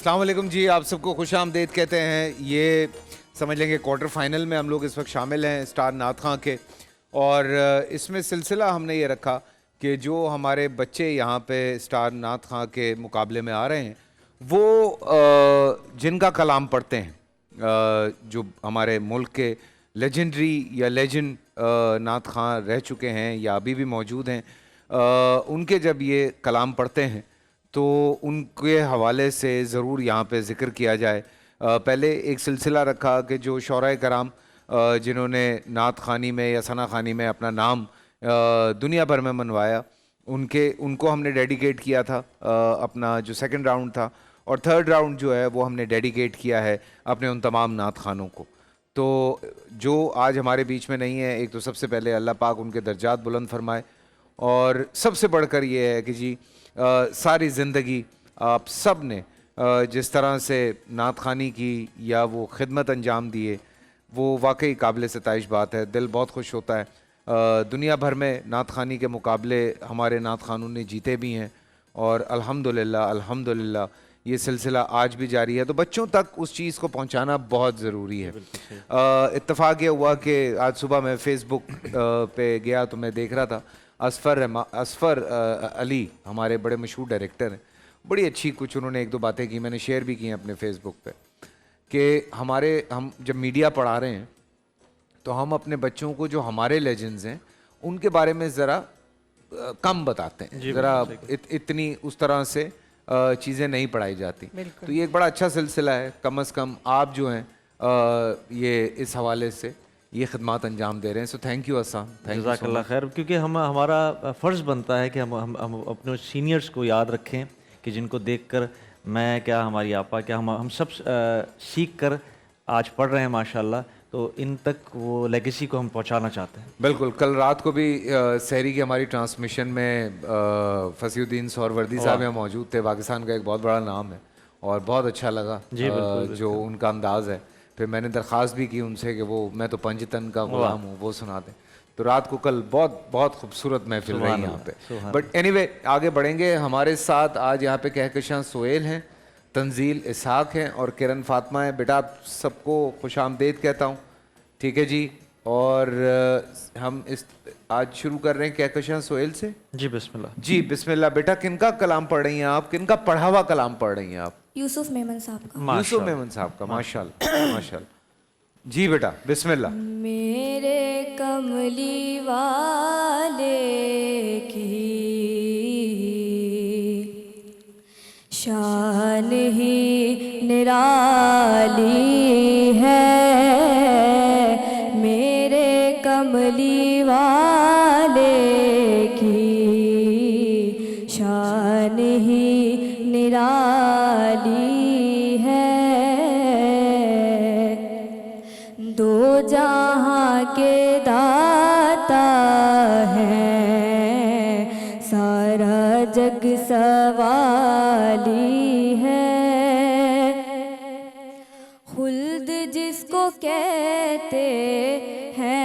अस्सलाम वालेकुम जी, आप सबको खुश आमदेद कहते हैं। ये समझ लेंगे क्वार्टर फाइनल में हम लोग इस वक्त शामिल हैं स्टार नात खां के। और इसमें सिलसिला हमने ये रखा कि जो हमारे बच्चे यहाँ पे स्टार नात खां के मुकाबले में आ रहे हैं वो जिनका कलाम पढ़ते हैं, जो हमारे मुल्क के लेजेंडरी या लेजेंड नात खां रह चुके हैं या अभी भी मौजूद हैं, उनके जब ये कलाम पढ़ते हैं तो उनके हवाले से ज़रूर यहाँ पे ज़िक्र किया जाए। पहले एक सिलसिला रखा कि जो शौराए कराम जिन्होंने नात खानी में या सना खानी में अपना नाम दुनिया भर में मनवाया, उनको हमने डेडिकेट किया था अपना जो सेकंड राउंड था। और थर्ड राउंड जो है वो हमने डेडिकेट किया है अपने उन तमाम नात खानों को। तो जो आज हमारे बीच में नहीं है, एक तो सबसे पहले अल्लाह पाक उनके दर्जात बुलंद फरमाए, और सबसे बढ़कर ये है कि जी सारी ज़िंदगी आप सब ने जिस तरह से नात खानी की या वो खिदमत अंजाम दिए, वो वाकई काबिल सताइश बात है। दिल बहुत खुश होता है। दुनिया भर में नात खानी के मुकाबले हमारे नात खानों ने जीते भी हैं, और अल्हम्दुलिल्लाह अल्हम्दुलिल्लाह ये सिलसिला आज भी जारी है। तो बच्चों तक उस चीज़ को पहुंचाना बहुत ज़रूरी है। इत्तफ़ाक़ ये हुआ कि आज सुबह मैं फ़ेसबुक पे गया तो मैं देख रहा था असफ़र अली हमारे बड़े मशहूर डायरेक्टर हैं। बड़ी अच्छी कुछ उन्होंने एक दो बातें की, मैंने शेयर भी की हैं अपने फ़ेसबुक पे, कि हम जब मीडिया पढ़ा रहे हैं तो हम अपने बच्चों को जो हमारे लेजेंड्स हैं उनके बारे में ज़रा कम बताते हैं, ज़रा इतनी उस तरह से चीज़ें नहीं पढ़ाई जाती। तो ये एक बड़ा अच्छा सिलसिला है। कम अज़ कम आप जो हैं ये इस हवाले से ये खिदमत अंजाम दे रहे हैं। सो थैंक यू असान, जज़ाकल्लाह खैर। क्योंकि हमारा फ़र्ज़ बनता है कि हम अपने सीनियर्स को याद रखें कि जिनको देखकर मैं क्या, हमारी आपा क्या, हम सब सीख कर आज पढ़ रहे हैं माशाल्लाह। तो इन तक वो लेगेसी को हम पहुंचाना चाहते हैं। बिल्कुल। कल रात को भी सहरी की हमारी ट्रांसमिशन में फसीउद्दीन सोहरवर्दी साहब यहाँ मौजूद थे। पाकिस्तान का एक बहुत बड़ा नाम है और बहुत अच्छा लगा जो उनका अंदाज़ है। फिर मैंने दरख्वास्त भी की उनसे कि वो मैं तो पंजतन का गुलाम हूँ, वो सुना दें। तो रात को कल बहुत खूबसूरत महफिल रही यहाँ पे। बट एनीवे आगे बढ़ेंगे। हमारे साथ आज यहाँ पे कहकशां सोहेल हैं, तंजील इसहाक हैं और किरण फातिमा हैं। बेटा आप सबको खुश आमदेद कहता हूँ, ठीक है जी। और हम आज शुरू कर रहे हैं कहकशां सोहेल से। जी बिस्मिल्लाह। जी बिस्मिल्लाह। बेटा किनका कलाम पढ़ रही हैं आप, किनका पढ़ा हुआ कलाम पढ़ रही हैं आप? यूसुफ मेमन साहब का। यूसुफ मेमन साहब का, माशाल्लाह माशाल्लाह। जी बेटा बिस्मिल्लाह। मेरे कमली वाले की शान ही निराली है, मेरे कमली वाले की शान ही निराली है। दो जहां के दाता है, सारा जग सवाली है। खुल्द जिसको कहते हैं,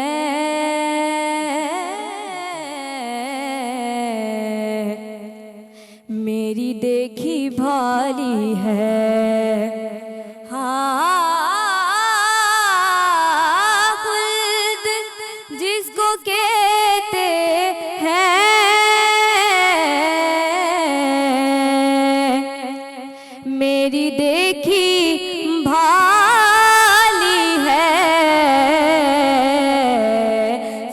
मेरी देखी भाली है। हाँ, खुल्द जिसको कहते हैं, मेरी देखी भाली है।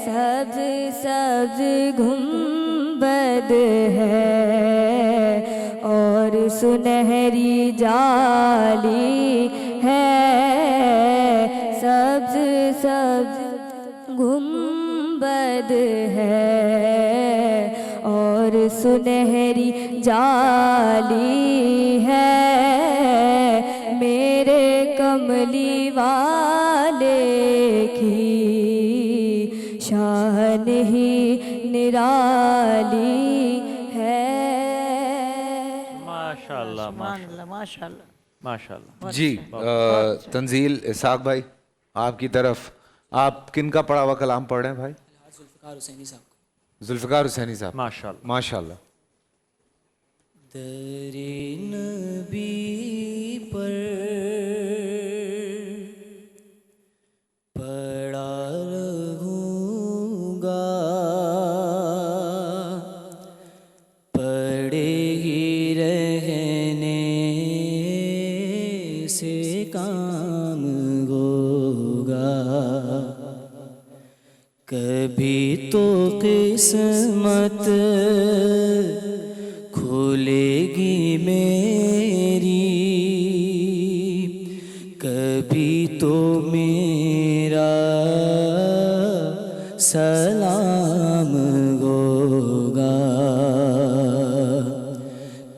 सब्ज सब्ज गुंबद है और सुनहरी जाली है। सब्ज सब्ज गुंबद है और सुनहरी जाली है। मेरे कमली वाले की शान ही निराली है। माशाल्लाह माशाल्लाह माशाल्लाह। जी तंजील इसहाक भाई, आपकी तरफ आप किनका पढ़ा हुआ कलाम पढ़ रहे हैं भाई? जुल्फ़िकार हुसैनी साहब। जुल्फ़िकार हुसैनी साहब, माशाल्लाह माशाल्लाह। दरे नबी काम होगा। कभी तो किस्मत खुलेगी मेरी, कभी तो मेरा सलाम होगा।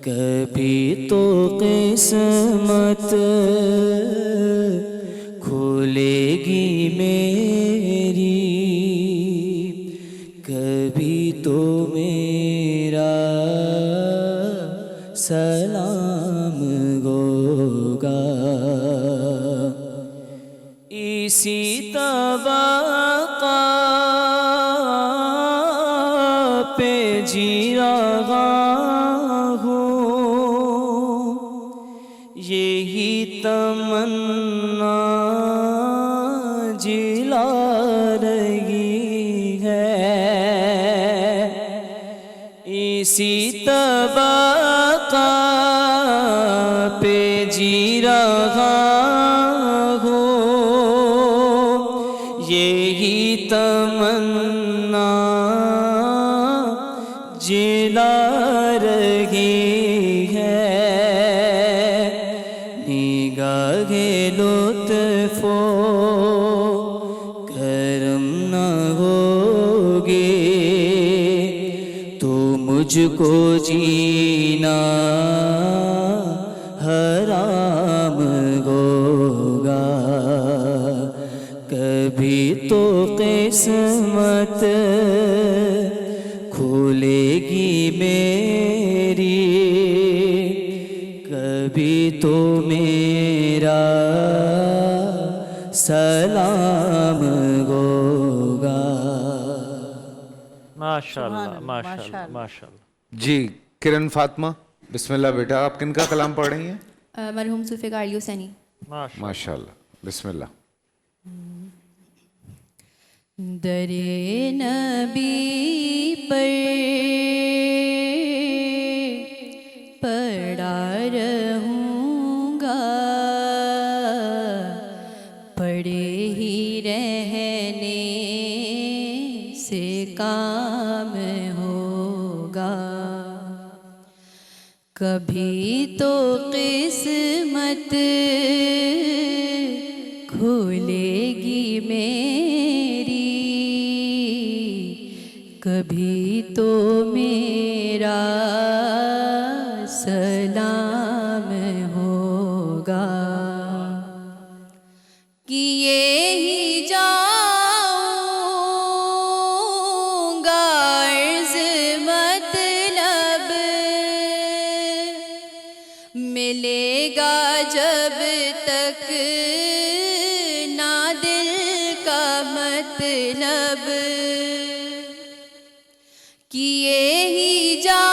कभी तो किस्मत खुलेगी मेरी, कभी तो मेरा सलाम होगा। इसी तबका पे जी रहा हूँ, यही तमन्ना जिला रही है। इसी तबका पे जी रहा हूँ, यही तमन्ना जिला रही है। निगाहे लुत्फ़ो करम न होगे तो मुझको जीना हराम होगा। कभी तो किस्मत खुलेगी मेरी, कभी तो मेरा सलाम होगा। माशाल्लाह माशाल्लाह माशाल्लाह। जी किरण फातिमा, बिस्मिल्लाह बेटा, आप किन का कलाम पढ़ रही हैं? मरहूम जुल्फ़िकार यूसैनी। माशाल्लाह, बिस्मिल्लाह। दरे नबी पर पड़ा रहूँगा, पड़े ही रहने से काम होगा। कभी तो किस्मत खुलेगी मेरी, कभी तो मेरा सलाम होगा। कि ये ही जाऊंगा अर्ज़ मतलब मिलेगा जब तक ना दिल का मतलब। कि ये ही जाऊंगा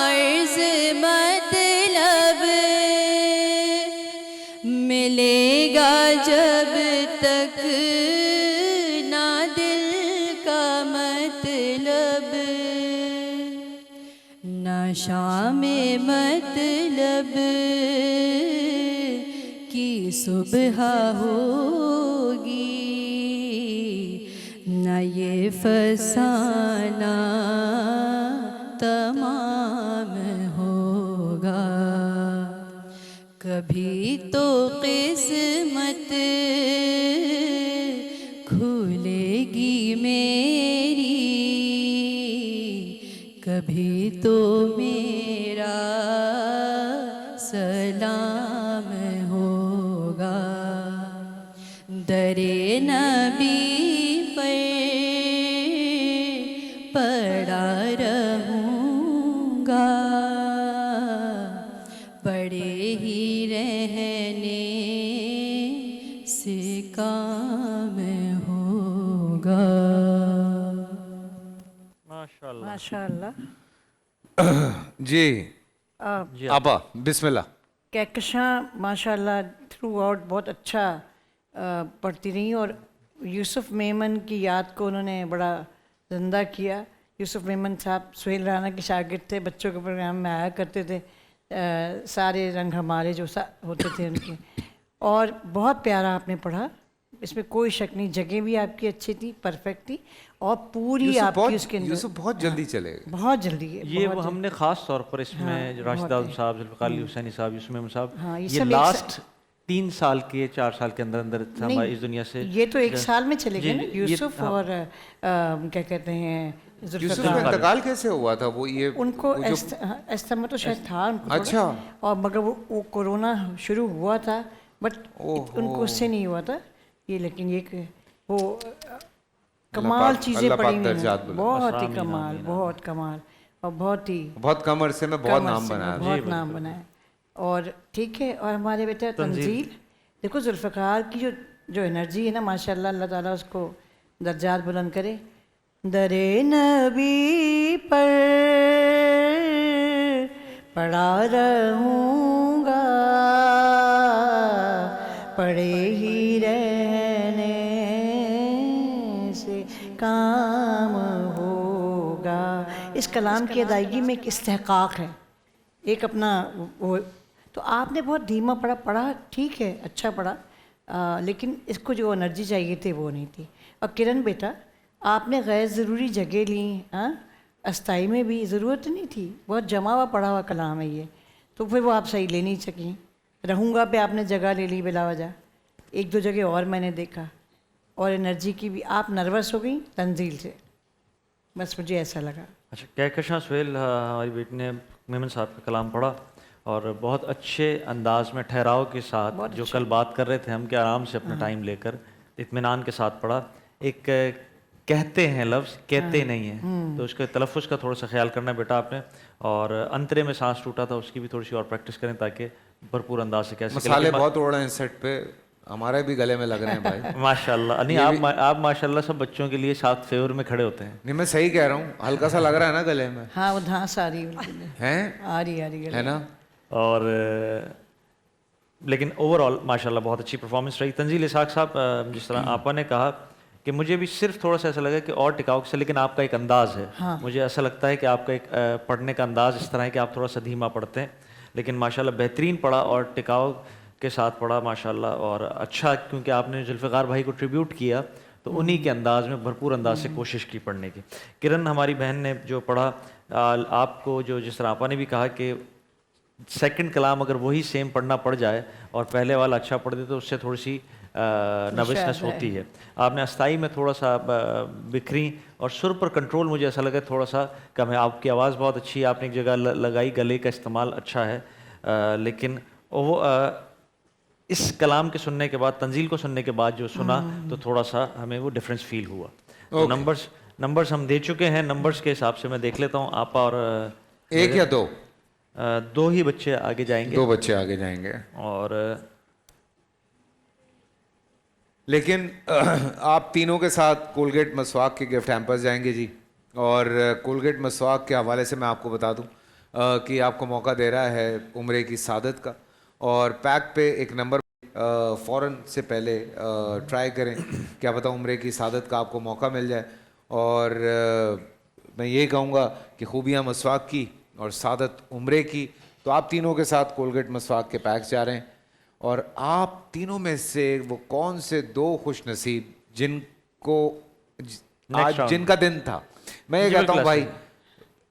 अर्ज़ मतलब मिलेगा जब तक ना दिल का मतलब। ना शाम मतलब की सुबह होगी, न ये फसाना तमाम होगा। कभी तो किस्मत खुलेगी मेरी, कभी तो मेरा सलाम होगा। दरे नबी पर पड़ा रहूँगा, पड़े ही रहने से काम होगा। माशाल्लाह माशाअल्लाह। जी आपा, बिस्मिल्लाह। कहकशां माशाअल्लाह थ्रू आउट बहुत अच्छा पढ़ती रही और यूसुफ मेमन की याद को उन्होंने बड़ा ज़िंदा किया। यूसुफ मेमन साहब सुहेल राना के शागिर्द थे, बच्चों के प्रोग्राम में आया करते थे। सारे रंग हमारे जो होते थे उनके, और बहुत प्यारा आपने पढ़ा, इसमें कोई शक नहीं। जगह भी आपकी अच्छी थी, परफेक्ट थी, और पूरी आपकी उसके अंदर यूसुफ बहुत जल्दी चले गए। बहुत जल्दी है, ये बहुत वो हमने ख़ास तौर पर इसमें राशिद आलम साहब, जुल्फ़िकार अली हुसैनी साहब, यूसुफ मेमन साहब, हाँ, ये ये सब लास्ट 3 साल के 4 साल के अंदर अंदर हमारी इस दुनिया से ये तो एक साल में चले गए ना जी, यूसुफ, हाँ। और क्या कहते हैं यूसुफ जुल्फ़िकार। का इंतकाल कैसे हुआ था? वो ये उनको वो जो- अस्थमा तो शायद था उनको थोड़ा, अच्छा। और मगर वो कोरोना शुरू हुआ था, बट उनको उससे नहीं हुआ था ये, लेकिन ये वो कमाल पाक- चीज़ें अल्लाह पड़ी पाक हुई दर्जात हैं, बुलंद। बहुत ही कमाल, बहुत कमाल, और बहुत ही बहुत कम अरसे में बहुत कम नाम अरसे में बनाया। बहुत नाम बनाया। और ठीक है, और हमारे बेटा तंजील, देखो जुल्फ़िकार की जो एनर्जी है ना, माशाल्लाह, अल्लाह ताला उसको दर्जात बुलंद करे। दरे नबी पर पड़ा रहूँगा, पड़े ही रहने से काम होगा। इस कलाम की अदायगी में एक इस्तेहकाक है, एक अपना वो। तो आपने बहुत धीमा पढ़ा ठीक है, अच्छा पढ़ा, लेकिन इसको जो एनर्जी चाहिए थी वो नहीं थी। और किरण बेटा, आपने गैर ज़रूरी जगह ली, हाँ, अस्थाई में भी ज़रूरत नहीं थी, बहुत जमा हुआ पढ़ा हुआ कलाम है ये, तो फिर वो आप सही ले नहीं सकी। रहूँगा पे आपने जगह ले ली बिला वजह, एक दो जगह और मैंने देखा, और एनर्जी की भी आप नर्वस हो गई तंजील से, बस मुझे ऐसा लगा। अच्छा, कहकशां सुहेल, हमारी बेटी ने मेमन साहब का कलाम पढ़ा और बहुत अच्छे अंदाज में, ठहराव के साथ, जो कल बात कर रहे थे हम कि आराम से अपना टाइम लेकर इत्मीनान के साथ पढ़ा। एक कहते हैं लफ्ज़, कहते नहीं हैं, तो उसके तलफ़ुज़ का थोड़ा सा ख्याल करना है बेटा आपने, और अंतरे में सांस टूटा था उसकी भी थोड़ी सी और प्रैक्टिस करें ताकि भरपूर अंदाज से कह सकें। मसाले बहुत उड़ रहे हैं सेट पे, हमारे भी गले में लग रहे हैं भाई। माशाल्लाह, नहीं आप माशाल्लाह सब बच्चों के लिए साथ फेवर में खड़े होते हैं। नहीं, मैं सही कह रहा हूँ, हल्का सा लग रहा है ना गले में, हाँ, वो धांस आ रही है बिल्कुल, हैं? आ रही है ना? और लेकिन ओवरऑल माशाल्लाह बहुत अच्छी परफॉर्मेंस रही। तंजील इसाक साहब, जिस तरह आपा ने कहा कि मुझे भी सिर्फ थोड़ा सा ऐसा लगा कि और टिकाऊ से, लेकिन आपका एक अंदाज़ है, हाँ। मुझे ऐसा लगता है कि आपका एक पढ़ने का अंदाज़ इस तरह है कि आप थोड़ा सा धीमा पढ़ते हैं, लेकिन माशाल्लाह बेहतरीन पढ़ा और टिकाऊ के साथ पढ़ा माशाल्लाह। और अच्छा, क्योंकि आपने जुल्फ़िकार भाई को ट्रिब्यूट किया तो उन्हीं के अंदाज़ में भरपूर अंदाज से कोशिश की पढ़ने की। किरण हमारी बहन ने जो पढ़ा, आपको जो जिस तरह आपा ने भी कहा कि सेकंड कलाम अगर वही सेम पढ़ना पड़ जाए और पहले वाला अच्छा पढ़ दे तो उससे थोड़ी सी नर्वसनेस होती है। आपने अस्थाई में थोड़ा सा बिखरी, और सुर पर कंट्रोल मुझे ऐसा लगा थोड़ा सा कम है। आपकी आवाज़ बहुत अच्छी है, आपने एक जगह लगाई, गले का इस्तेमाल अच्छा है, लेकिन वो इस कलाम के सुनने के बाद, तंजील को सुनने के बाद जो सुना तो थोड़ा सा हमें वो डिफरेंस फील हुआ। तो नंबर्स हम दे चुके हैं, नंबर्स के हिसाब से मैं देख लेता हूँ। आप और एक या दो? दो ही बच्चे आगे जाएंगे, 2 बच्चे आगे जाएंगे। और लेकिन आप तीनों के साथ कोलगेट मसवाक के गिफ्ट हैम्पर्स जाएंगे जी। और कोलगेट मसवाक के हवाले से मैं आपको बता दूं कि आपको मौका दे रहा है उम्रे की सादत का, और पैक पे एक नंबर फ़ौरन से पहले ट्राई करें, क्या पता उम्रे की सादत का आपको मौका मिल जाए। और मैं ये कहूँगा कि खूबियाँ मसवाक की और सादत उम्रे की, तो आप तीनों के साथ कोलगेट मसवाक के पैक्स जा रहे हैं। और आप तीनों में से वो कौन से 2 खुश नसीब जिनको आज round जिनका दिन था, मैं ये कहता हूँ भाई,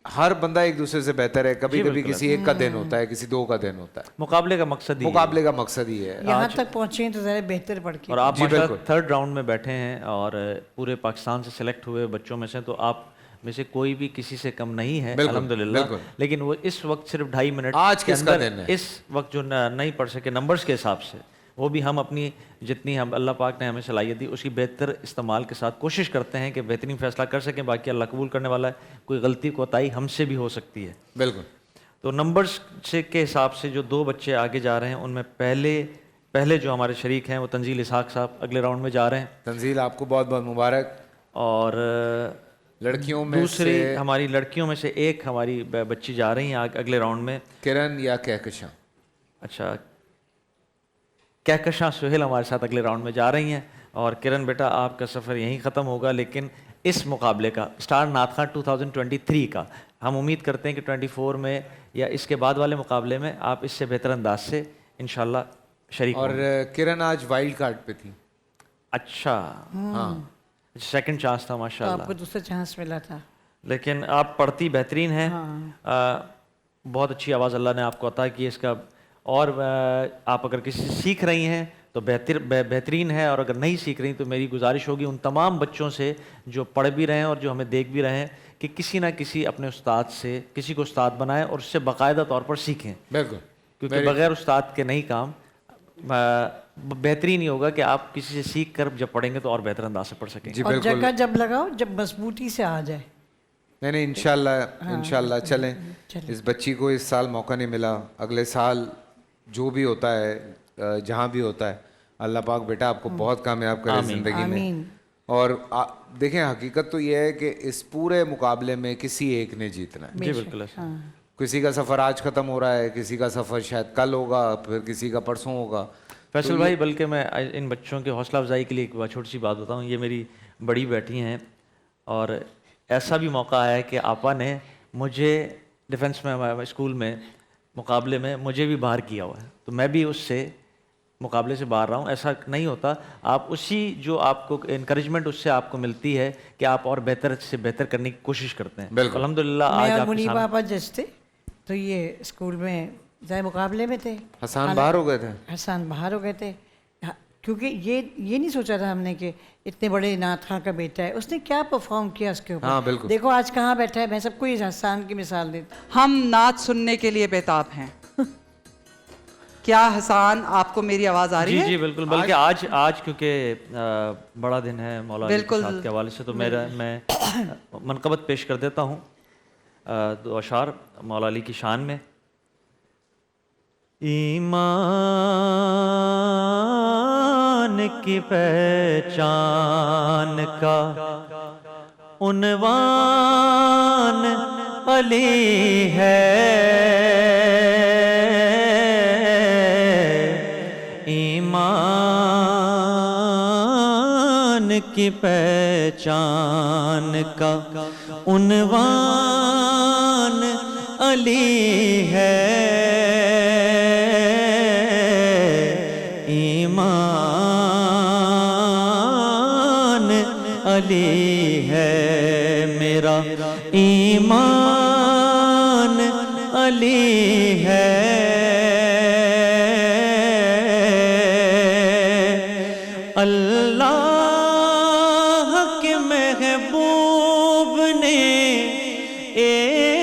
हर बंदा एक दूसरे से बेहतर है, कभी कभी किसी एक का दिन होता है, किसी 2 का दिन होता है, मुकाबले का मकसद ही मुकाबले का मकसद ही है। यहाँ तक पहुँचे हैं तो ज़रा बेहतर पढ़ के। और आप जी, माशाल्लाह बिल्कुल। थर्ड राउंड में बैठे हैं और पूरे पाकिस्तान से सिलेक्ट हुए बच्चों में से, तो आप में से कोई भी किसी से कम नहीं है बिल्कुल, अल्हम्दुलिल्लाह। बिल्कुल। लेकिन वो इस वक्त सिर्फ 2.5 मिनट आज के किसका अंदर दिन है? इस वक्त जो नहीं पढ़ सके नंबर्स के हिसाब से, वो भी हम अपनी जितनी हम अल्लाह पाक ने हमें सलाहियत दी उसकी बेहतर इस्तेमाल के साथ कोशिश करते हैं कि बेहतरीन फैसला कर सकें। बाकी अल्लाह कबूल करने वाला है, कोई गलती कोताही हमसे भी हो सकती है। बिल्कुल। तो नंबर्स से के हिसाब से जो 2 बच्चे आगे जा रहे हैं उनमें पहले जो हमारे शरीक हैं वो तंजील इसाक साहब अगले राउंड में जा रहे हैं, तंजील आपको बहुत बहुत मुबारक। और लड़कियों में दूसरी से हमारी लड़कियों में से एक हमारी बच्ची जा रही हैं अगले राउंड में। किरण या कहकशां? अच्छा, कहकशां सुहेल हमारे साथ अगले राउंड में जा रही हैं, और किरण बेटा आपका सफ़र यहीं ख़त्म होगा, लेकिन इस मुकाबले का, स्टार नाथ खां 2023 का। हम उम्मीद करते हैं कि 24 में या इसके बाद वाले मुकाबले में आप इससे बेहतर अंदाज से इंशाल्लाह शरीक और होंगे। किरण आज वाइल्ड कार्ड पे थी। अच्छा, हाँ, सेकंड चांस था तो माशाल्लाह। आपको दूसरा चांस मिला था। लेकिन आप पढ़ती बेहतरीन हैं। बहुत अच्छी आवाज़ अल्लाह ने आपको अता की इसका। और आप अगर किसी से सीख रही हैं तो बेहतरीन है, और अगर नहीं सीख रही तो मेरी गुजारिश होगी उन तमाम बच्चों से जो पढ़ भी रहे हैं और जो हमें देख भी रहे हैं कि किसी ना किसी अपने उस्ताद से किसी को उस्ताद बनाएं और उससे बाकायदा तौर पर सीखें, बिल्कुल, क्योंकि बगैर उस्ताद के नहीं काम। बेहतरीन ही होगा कि आप किसी से सीख कर जब पढ़ेंगे तो और बेहतर अंदाज से पढ़ सकेंगे। जी और बिल्कुल। जगह जब लगाओ जब मजबूती से आ जाए। नहीं, इंशाल्लाह चलें। इस बच्ची को इस साल मौका नहीं मिला, अगले साल जो भी होता है जहाँ भी होता है, अल्लाह पाक बेटा आपको बहुत कामयाब करे ज़िंदगी में। और देखें, हकीकत तो ये है कि इस पूरे मुकाबले में किसी एक ने जीतना है। जी बिल्कुल। किसी का सफ़र आज ख़त्म हो रहा है, किसी का सफ़र शायद कल होगा, फिर किसी का परसों होगा। फैसल भाई, बल्कि मैं इन बच्चों के हौसला अफजाई के लिए एक छोटी सी बात बताऊँ। ये मेरी बड़ी बेटी हैं और ऐसा भी मौका आया है कि आपा ने मुझे डिफेंस में स्कूल में मुकाबले में मुझे भी बाहर किया हुआ है, तो मैं भी उससे मुकाबले से बाहर रहा हूँ। ऐसा नहीं होता, आप उसी जो आपको इनकरेजमेंट उससे आपको मिलती है कि आप और बेहतर से बेहतर करने की कोशिश करते हैं। बिल्कुल। अल्हम्दुलिल्लाह आज मैं और आपके मुनीबा सामने आपा जज थे, तो ये स्कूल में ज़ाहिर मुकाबले में थे। हसन बाहर हो गए थे। हसन बाहर हो गए थे, क्योंकि ये नहीं सोचा था हमने कि इतने बड़े नाथ खां का बेटा है, उसने क्या परफॉर्म किया उसके ऊपर। हाँ, बिल्कुल। देखो आज कहाँ बैठा है। मैं सबको ये हसन की मिसाल देती। हम नाच सुनने के लिए बेताब हैं। क्या हसान, आपको मेरी आवाज़ आ रही जी है? जी बिल्कुल। बल्कि आज क्योंकि बड़ा दिन है मौला अली के बिल्कुल। साथ के हवाले से, तो मैं मनकबत पेश कर देता हूँ दो अशार मौला अली की शान में। ईमान की पहचान का उन्वान अली है, ईमान की पहचान का उन्वान अली है, ईमान अली है मेरा, ईमान अली है। अल्लाह के महबूब ने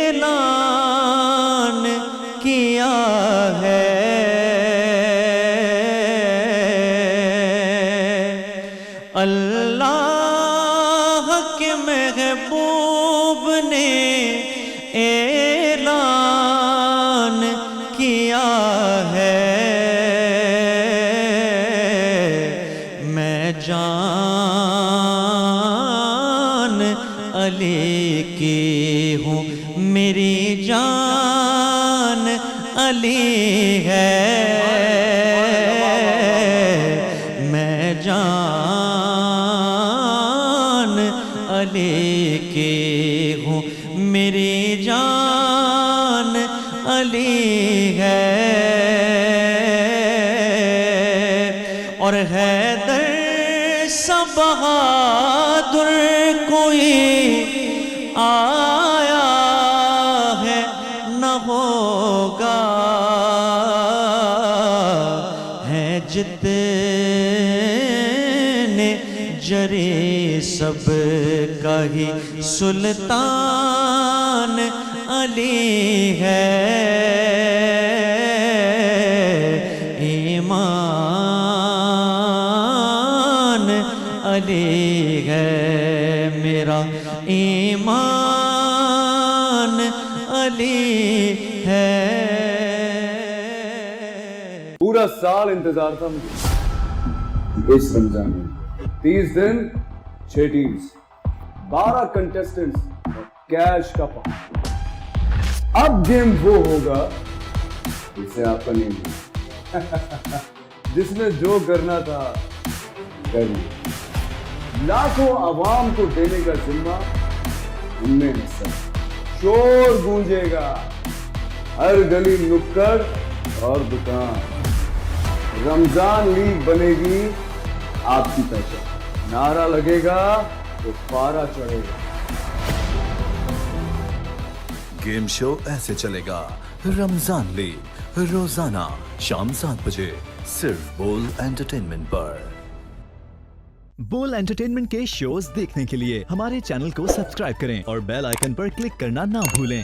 ऐलान किया है, अल्लाह के महबूब ने ऐलान किया है, मैं जान अली की हूँ, मेरी जान अली है, मैं जान अली की हूँ, मेरी जान अली है। और हैदर सा बहादुर कोई आया है न होगा, है जितने जरे सब का ही सुल्तान अली है, ईमान अली है मेरा, ईमान अली है। पूरा साल इंतजार था मुझे इस रमजान में। 30 दिन 6 टीम्स, 12 कंटेस्टेंट्स और कैश का पार्ट। अब गेम वो होगा जिसे आपका नहीं होगा। जिसने जो करना था कर लिया। लाखों आवाम को देने का जिम्मा हमने है सर। शोर गूंजेगा हर गली नुक्कड़ और दुकान। रमजान लीग बनेगी आपकी पहचान। नारा लगेगा तो पारा चढ़ेगा। गेम शो ऐसे चलेगा। रमजान लीग रोजाना शाम 7 बजे सिर्फ बोल एंटरटेनमेंट पर। बोल एंटरटेनमेंट के शोज देखने के लिए हमारे चैनल को सब्सक्राइब करें और बेल आइकन पर क्लिक करना ना भूलें।